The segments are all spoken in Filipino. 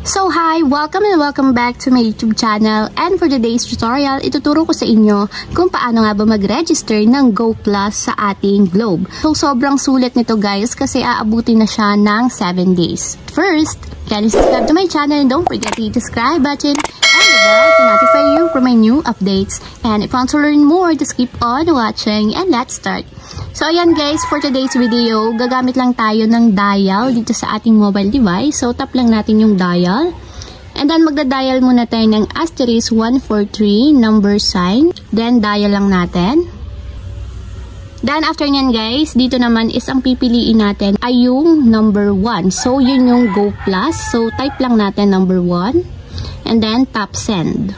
So hi! Welcome and welcome back to my YouTube channel, and for today's tutorial, ituturo ko sa inyo kung paano nga ba mag-register ng Go Plus sa ating Globe. So sobrang sulit nito guys kasi aabutin na siya ng 7 days. First, kindly subscribe to my channel and don't forget to hit the subscribe button and the bell to notify you for my new updates. And if you want to learn more, just keep on watching and let's start. So ayan guys, for today's video, gagamit lang tayo ng dial dito sa ating mobile device. So tap lang natin yung dial. And then magda-dial muna tayo ng *143 number sign. Then dial lang natin. Then after nyan guys, dito naman is ang pipiliin natin ay yung number 1. So yun yung Go Plus. So type lang natin number 1. And then tap send.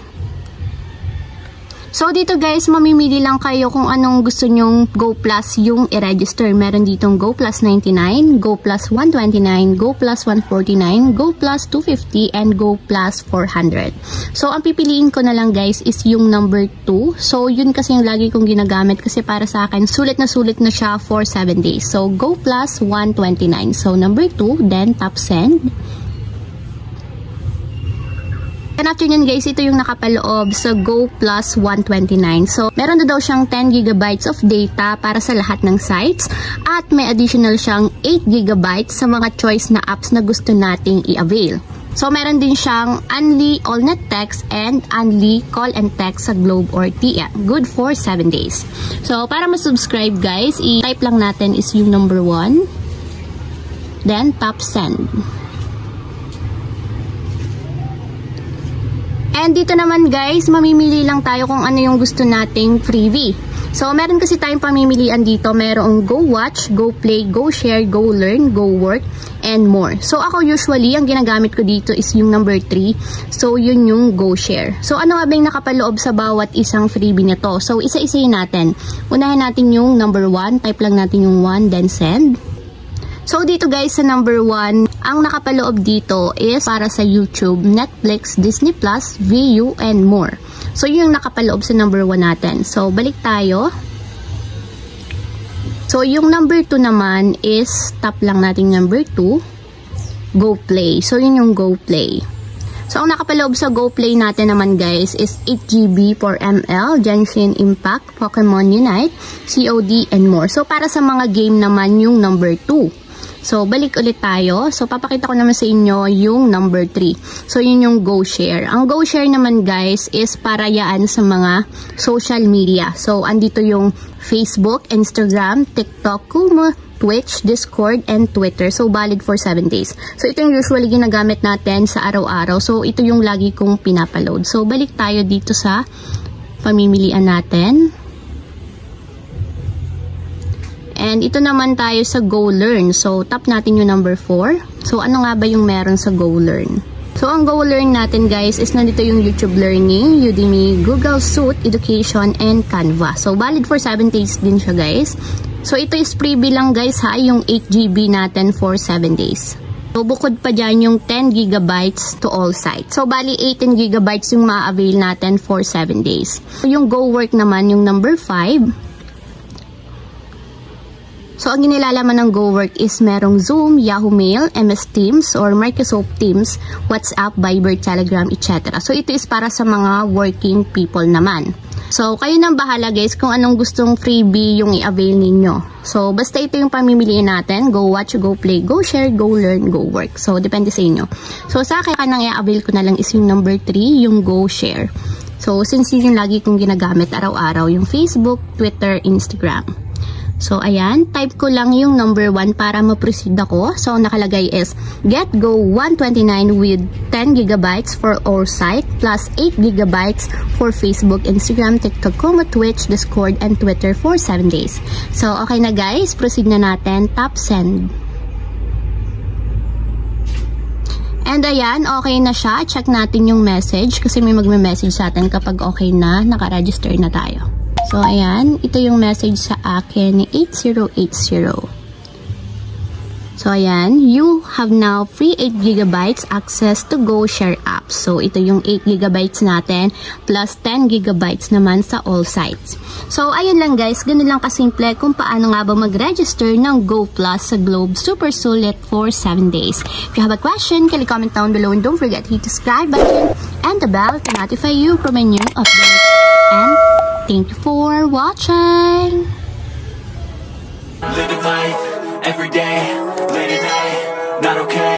So dito guys, mamimili lang kayo kung anong gusto nyong Go Plus yung i-register. Meron ditong Go Plus 99, Go Plus 129, Go Plus 149, Go Plus 250, and Go Plus 400. So ang pipiliin ko na lang guys is yung number 2. So yun kasi yung lagi kong ginagamit kasi para sa akin sulit na siya for 7 days. So Go Plus 129. So number 2, then tap send. And after nyan guys, ito yung nakapaloob sa Go Plus 129. So, meron na daw siyang 10 GB of data para sa lahat ng sites. At may additional siyang 8 GB sa mga choice na apps na gusto nating i-avail. So, meron din siyang Only All-Net Text and Only Call and Text sa Globe or TM. Good for 7 days. So, para ma-subscribe guys, i-type lang natin is yung number 1. Then, tap send. And dito naman guys, mamimili lang tayo kung ano yung gusto nating freebie. So, meron kasi tayong pamimilian dito. Merong Go Watch, Go Play, Go Share, Go Learn, Go Work, and more. So, ako usually, ang ginagamit ko dito is yung number 3. So, yun yung Go Share. So, ano nga ba yung nakapaloob sa bawat isang freebie nito? So, isa-isayin natin. Unahin natin yung number 1. Type lang natin yung 1, then send. So, dito guys, sa number 1, ang nakapaloob dito is para sa YouTube, Netflix, Disney+, Viu, and more. So, yun yung nakapaloob sa number 1 natin. So, balik tayo. So, yung number 2 naman is, tap lang natin number 2, Go Play. So, yun yung Go Play. So, ang nakapaloob sa Go Play natin naman guys is 8 GB for ML, Genshin Impact, Pokemon Unite, COD, and more. So, para sa mga game naman yung number 2. So, balik ulit tayo. So, papakita ko naman sa inyo yung number 3. So, yun yung Go Share. Ang Go Share naman guys is para yaan sa mga social media. So, andito yung Facebook, Instagram, TikTok, Kumu, Twitch, Discord, and Twitter. So, valid for 7 days. So, ito yung usually ginagamit natin sa araw-araw. So, ito yung lagi kong pinapaload. So, balik tayo dito sa pamimilian natin. And ito naman tayo sa Go Learn. So, tap natin yung number 4. So, ano nga ba yung meron sa Go Learn? So, ang Go Learn natin guys is nandito yung YouTube Learning, Udemy, Google Suite, Education, and Canva. So, valid for 7 days din siya guys. So, ito is freebie lang guys ha, yung 8 GB natin for 7 days. So, bukod pa dyan yung 10 GB to all sites. So, bali 18 GB yung ma-avail natin for 7 days. So, yung Go Work naman, yung number 5. So, ang inilalaman ng Go Work is merong Zoom, Yahoo Mail, MS Teams, or Microsoft Teams, WhatsApp, Viber, Telegram, etc. So, ito is para sa mga working people naman. So, kayo nang bahala guys kung anong gustong freebie yung i-avail ninyo. So, basta ito yung pamimiliin natin. Go Watch, Go Play, Go Share, Go Learn, Go Work. So, depende sa inyo. So, sa akin kanang i-avail ko na lang is yung number 3, yung Go Share. So, since yun yung lagi kong ginagamit araw-araw, yung Facebook, Twitter, Instagram. So, ayan, type ko lang yung number 1 para ma-proceed ako. So, nakalagay is, get Go 129 with 10 GB for our site, plus 8 GB for Facebook, Instagram, TikTok, Kumu, Twitch, Discord, and Twitter for 7 days. So, okay na guys, proceed na natin, tap send. And ayan, okay na siya. Check natin yung message kasi may magme-message sa atin kapag okay na, naka-register na tayo. So, ayan. Ito yung message sa akin ni 8080. So, ayan, you have now free 8GB access to GoShare apps. So, ito yung 8GB natin plus 10GB naman sa all sites. So, ayun lang guys, ganun lang kasimple kung paano nga ba mag-register ng Go Plus sa Globe Super Sulit for 7 days. If you have a question, kindly comment down below and don't forget to hit the subscribe button and the bell to notify you from my new updates. And thank you for watching! Living life every day, late at night, not okay.